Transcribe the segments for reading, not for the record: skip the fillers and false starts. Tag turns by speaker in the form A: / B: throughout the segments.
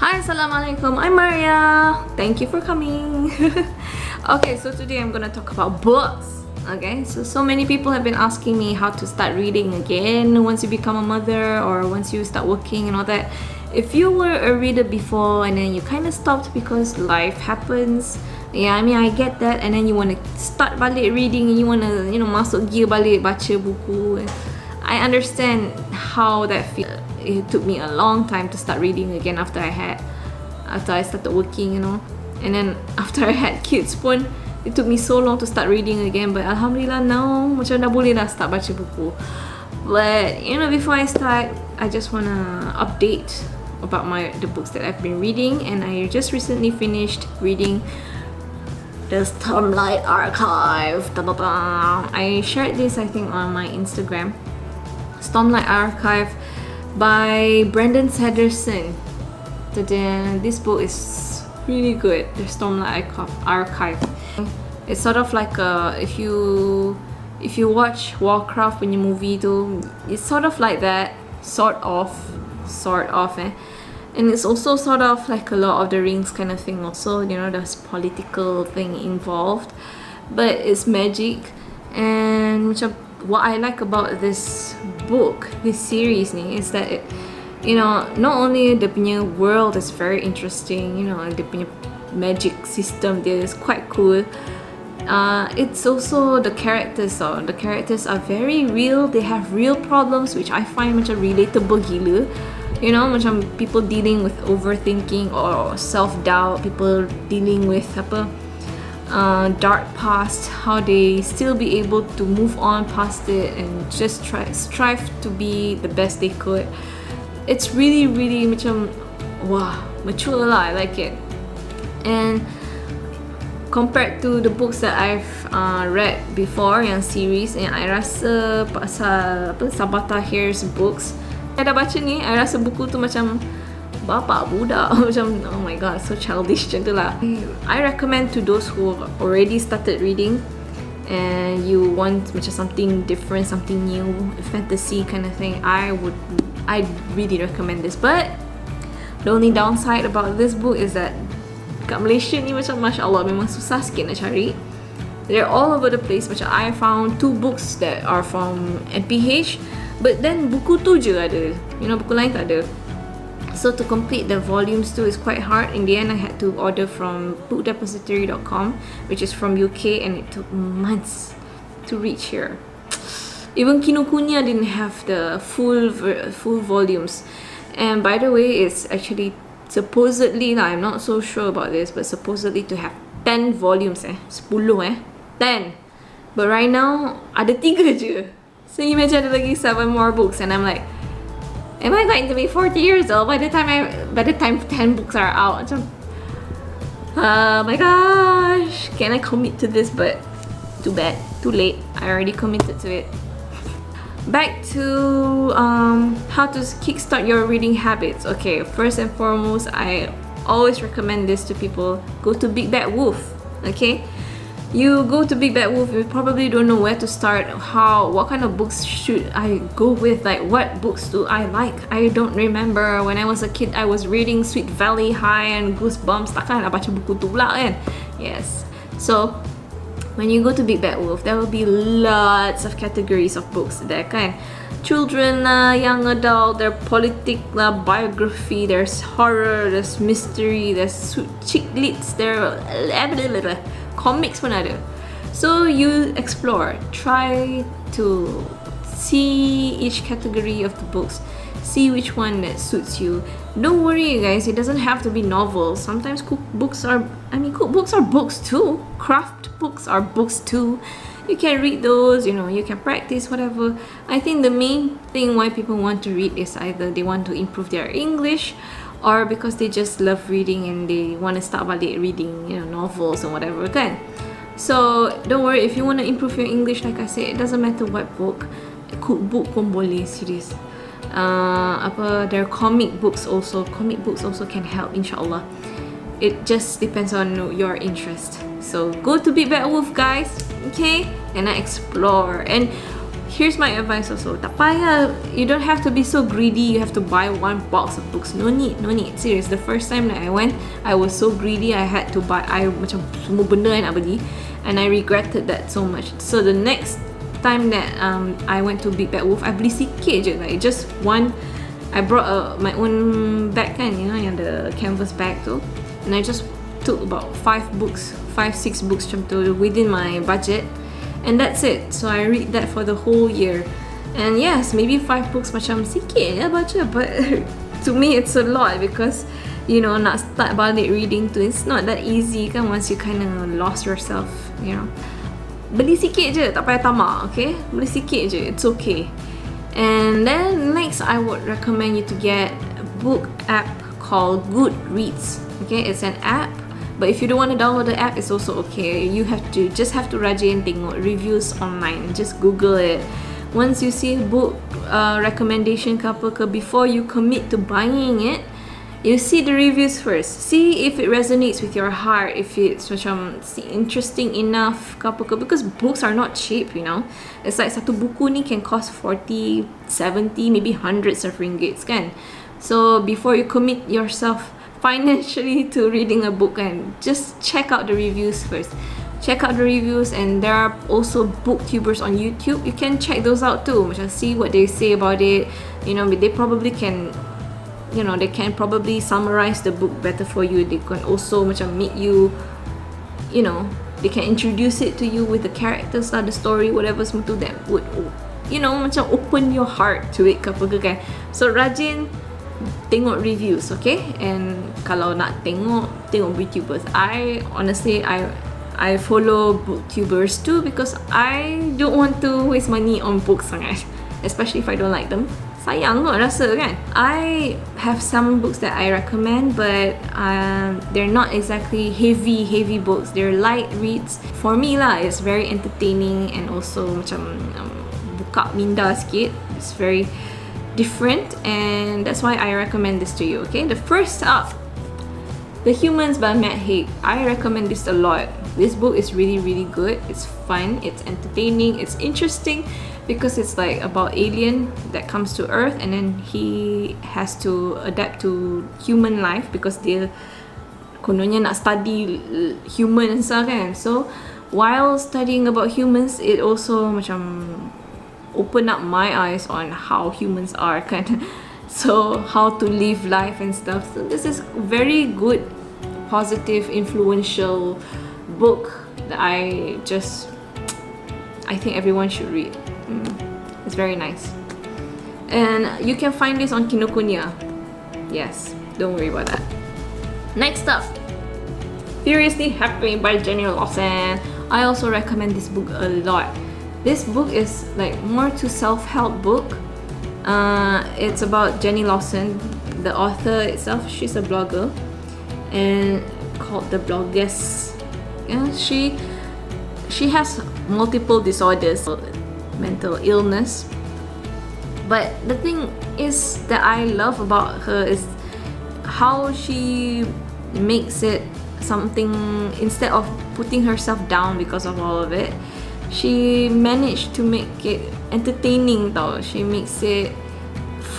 A: Hi, Assalamualaikum. I'm Maria. Thank you for coming. Okay, so today I'm gonna talk about books. Okay, so many people have been asking me how to start reading again once you become a mother or once you start working and all that. If you were a reader before and then you kind of stopped because life happens, yeah, I mean I get that, and then you want to start balik reading and you want to masuk gear balik baca buku. I understand how that feels. It took me a long time to start reading again after I started working, and then after I had kids pun, it took me so long to start reading again, but alhamdulillah now macam dah boleh dah start baca buku. But before I start, I just wanna update about the books that I've been reading, and I just recently finished reading the Stormlight Archive. I shared this, I think, on my Instagram. Stormlight Archive by Brandon Sanderson. This book is really good. The Stormlight Archive. It's sort of like if you watch Warcraft when you movie too, it's sort of like that, sort of, and it's also sort of like a Lord of the Rings kind of thing. Also, there's political thing involved, but it's magic. And what I like about this book, this series is that it, not only the punya world is very interesting, the punya magic system there is quite cool. It's also the characters. So the characters are very real. They have real problems, which I find macam relatable gila. Macam people dealing with overthinking or self-doubt, people dealing with dark past, how they still be able to move on past it and just strive to be the best they could. It's really macam mature lah. I like it. And compared to the books that I've read before, yang series, and I rasa pasal Sabata Hair's books, saya dah baca ni, I rasa buku tu macam bapak budak. Macam, oh my god, so childish macam tu lah. I recommend to those who have already started reading and you want macam something different, something new, fantasy kind of thing, I really recommend this. But the only downside about this book is that kat Malaysia ni macam Masya Allah memang susah sikit nak cari. They're all over the place. Macam I found 2 books that are from NPH, but then buku tu je ada, buku lain tak ada. So to complete the volumes too is quite hard. In the end, I had to order from bookdepository.com, which is from UK, and it took months to reach here. Even Kinokuniya didn't have the full volumes. And by the way, it's actually supposedly, I'm not so sure about this, but supposedly to have 10 volumes 10. But right now ada 3 je. So imagine ada lagi 7 more books, and I'm like, am I going to be 40 years old by the time 10 books are out? Oh my gosh, can I commit to this? But too bad, too late. I already committed to it. Back to how to kickstart your reading habits. Okay, first and foremost, I always recommend this to people. Go to Big Bad Wolf. Okay, you go to Big Bad Wolf, you probably don't know where to start. What kind of books should I go with? Like, what books do I like? I don't remember. When I was a kid, I was reading Sweet Valley High and Goosebumps. Takkan nak baca buku tu pula kan? Yes. So when you go to Big Bad Wolf, there will be lots of categories of books there kan. Children lah, young adult, there's politics lah, biography, there's horror, there's mystery, there's chick leads, there comics pun ada. So you explore, try to see each category of the books, see which one that suits you. Don't worry guys, it doesn't have to be novels. Sometimes cookbooks are books too. Craft books are books too. You can read those, you can practice whatever. I think the main thing why people want to read is either they want to improve their English, or because they just love reading and they want to start balik reading, novels or whatever kan. So don't worry, if you want to improve your English, like I said, it doesn't matter what book. Cookbook pun boleh, serious. There are comic books also. Comic books also can help, inshallah. It just depends on your interest. So go to Big Bad Wolf guys, okay, and I explore. And here's my advice also. Tak payah, you don't have to be so greedy. You have to buy one box of books. No need. Serious. The first time that I went, I was so greedy. I had to buy. I macam semua benda I nak beli, and I regretted that so much. So the next time that I went to Big Bad Wolf, I beli sikit je, like just one. I brought my own bag kan, you know, yang the canvas bag tu, and I just took about 5 books, 5-6 books macam tu within my budget. And that's it. So I read that for the whole year. And yes, maybe 5 books macam sikit ya baca, but to me it's a lot because, you know, nak start balik reading tu, it's not that easy kan once you kind of lost yourself, you know. Beli sikit je, tak payah tamak, okay? Beli sikit je, it's okay. And then next, I would recommend you to get a book app called Goodreads. Okay, it's an app. But if you don't want to download the app, it's also okay. You just have to rajin tengok reviews online. Just Google it. Once you see a book recommendation ke apa ke, before you commit to buying it, you see the reviews first. See if it resonates with your heart, if it's macam interesting enough ke apa ke, because books are not cheap, you know. It's like satu buku ni can cost 40, 70, maybe hundreds of ringgits kan. So before you commit yourself financially to reading a book, and just check out the reviews first. Check out the reviews, and there are also booktubers on YouTube. You can check those out too. Macam see what they say about it. You know, they probably can, you know, they can probably summarize the book better for you. They can also macam make you, you know, they can introduce it to you with the characters lah, the story, whatever semua tu, that would, you know, macam open your heart to it ke apa ke kan. So rajin tengok reviews, okay? And kalau nak tengok booktubers. I honestly I follow booktubers too because I don't want to waste money on books sangat, especially if I don't like them. Sayang kot rasa kan. I have some books that I recommend, but they're not exactly heavy books. They're light reads. For me lah, it's very entertaining and also macam buka minda sikit. It's very different, and that's why I recommend this to you, okay? The first up, The Humans by Matt Haig. I recommend this a lot. This book is really good. It's fun, it's entertaining, it's interesting because it's like about alien that comes to Earth, and then he has to adapt to human life because dia kononnya nak study humans lah kan. So while studying about humans, it also macam open up my eyes on how humans are kan. So how to live life and stuff. So this is very good, positive, influential book that I think everyone should read. It's very nice. And you can find this on Kinokuniya. Yes, don't worry about that. Next up, Furiously Happy by Jenny Lawson. I also recommend this book a lot. This book is like more to self-help book. It's about Jenny Lawson, the author itself. She's a blogger and called the Bloggess. Yeah, she has multiple disorders, mental illness. But the thing is that I love about her is how she makes it something, instead of putting herself down because of all of it, she managed to make it entertaining tau. She makes it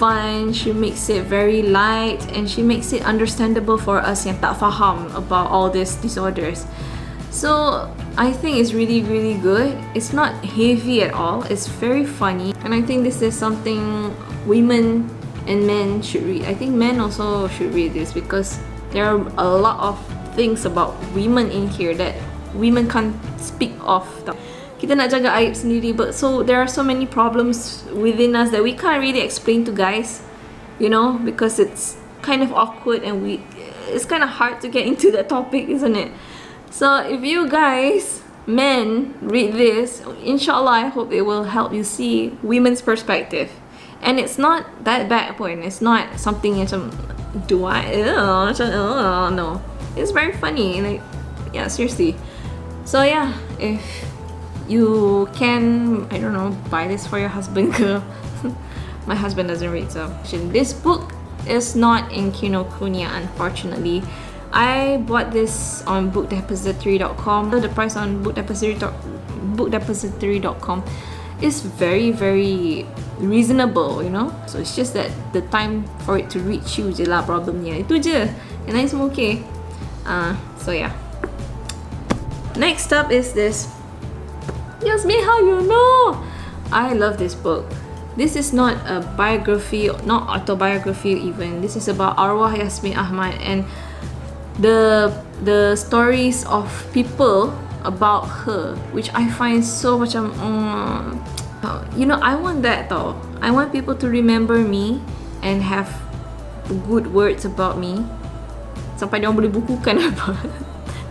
A: fun, she makes it very light, and she makes it understandable for us yang tak faham about all these disorders. So I think it's really good. It's not heavy at all. It's very funny, and I think this is something women and men should read. I think men also should read this because there are a lot of things about women in here that women can't speak of. Kita nak jaga aib sendiri, but so there are so many problems within us that we can't really explain to guys, you know, because it's kind of awkward and it's kind of hard to get into that topic, isn't it? So if you guys, men, read this, inshallah, I hope it will help you see women's perspective. And it's not that bad point. It's not something macam no. It's very funny, like, yeah, seriously. So yeah, if you can, I don't know, buy this for your husband. My husband doesn't read, so this book is not in Kinokuniya, unfortunately. I bought this on bookdepository.com. The price on bookdepository.com is very very reasonable, you know. So it's just that the time for it to reach you je lah problemnya. Itu je. Yang lain semua okay. So yeah. Next up is this. Yasmin, how you know? I love this book. This is not a biography, not autobiography even. This is about arwah Yasmin Ahmad and the stories of people about her, which I find so macam you know, I want that tau. I want people to remember me and have good words about me. Sampai dia orang boleh bukukan apa.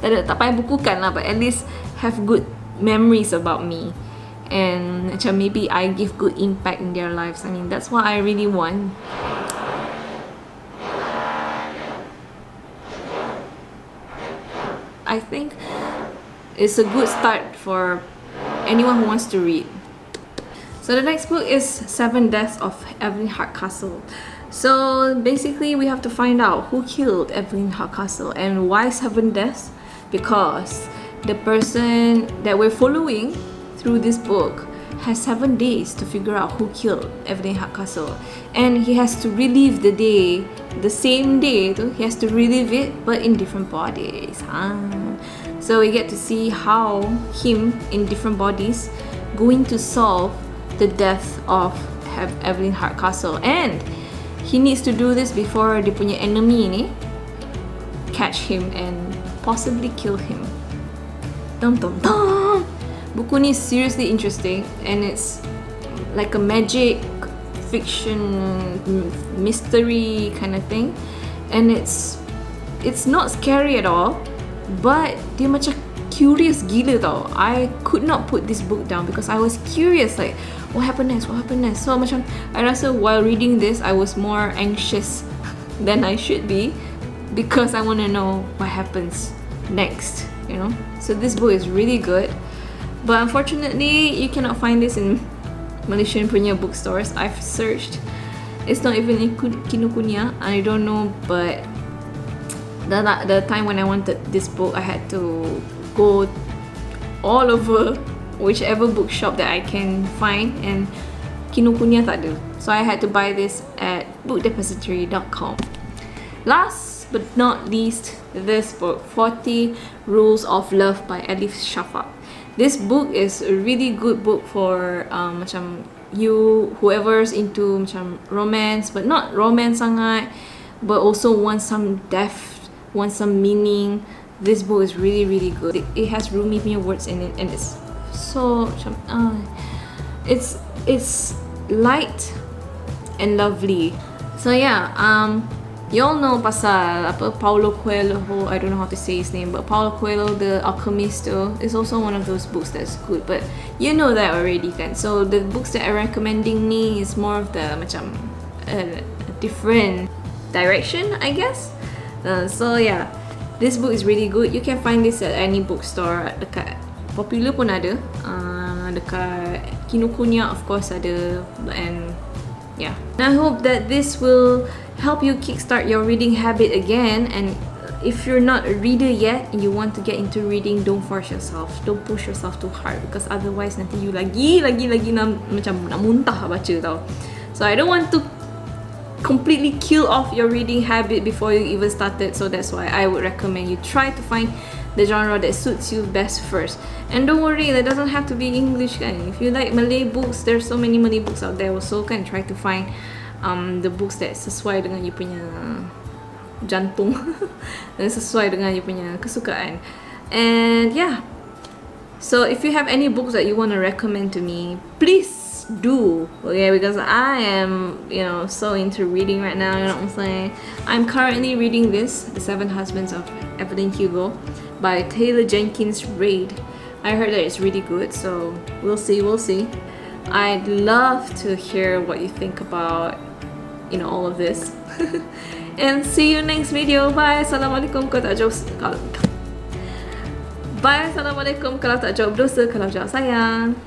A: Tak payah bukukan lah, but at least have good memories about me. And macam maybe I give good impact in their lives. I mean, that's what I really want. I think it's a good start for anyone who wants to read. So the next book is 7 Deaths of Evelyn Hardcastle. So basically we have to find out who killed Evelyn Hardcastle and why 7 deaths. Because the person that we're following through this book has 7 days to figure out who killed Evelyn Hardcastle, and he has to relive the day, the same day he has to relive it, but in different bodies. So we get to see how him in different bodies going to solve the death of Evelyn Hardcastle, and he needs to do this before dia punya enemy ni catch him and possibly kill him. Dum dum dum. Buku ni seriously interesting, and it's like a magic fiction mystery kind of thing, and it's not scary at all, but dia macam curious gila tau. I could not put this book down because I was curious, like what happened next. So macam I rasa while reading this I was more anxious than I should be because I want to know what happens next, you know. So this book is really good. But unfortunately, you cannot find this in Malaysian punya bookstores. I've searched. It's not even in Kinokuniya. I don't know, but the time when I wanted this book, I had to go all over whichever bookshop that I can find, and Kinokuniya tak ada. So I had to buy this at bookdepository.com. Last but not least, this book, 40 Rules of Love by Elif Shafak. This book is a really good book for macam whoever's into macam romance, but not romance sangat, but also wants some depth, wants some meaning. This book is really really good. It has Rumi punya words in it, and it's so macam it's light and lovely. So yeah, you all know pasal Paulo Coelho, I don't know how to say his name, but Paulo Coelho, the Alchemist is also one of those books that's good, but you know that already kan. So the books that I'm recommending ni is more of the macam a different direction, I guess. So yeah, this book is really good. You can find this at any bookstore. Dekat Popular pun ada, dekat Kinokuniya of course ada, and yeah. And I hope that this will help you kickstart your reading habit again. And if you're not a reader yet and you want to get into reading, don't force yourself, don't push yourself too hard, because otherwise nanti you lagi macam nak muntah baca tau. So I don't want to completely kill off your reading habit before you even started. So that's why I would recommend you try to find the genre that suits you best first. And don't worry, that doesn't have to be English kan. If you like Malay books, there's so many Malay books out there also kan. Try to find the books that sesuai dengan you punya jantung dan sesuai dengan you punya kesukaan. And yeah, so if you have any books that you want to recommend to me, please do, okay, because I am, you know, so into reading right now, you know what I'm saying. I'm currently reading this, The 7 Husbands of Evelyn Hugo by Taylor Jenkins Reid. I heard that it's really good, so we'll see. I'd love to hear what you think about, you know, all of this. And see you next video. Bye. Assalamualaikum. Bye. Assalamualaikum. Kalau tak jawab dosa, kalau jawab sayang.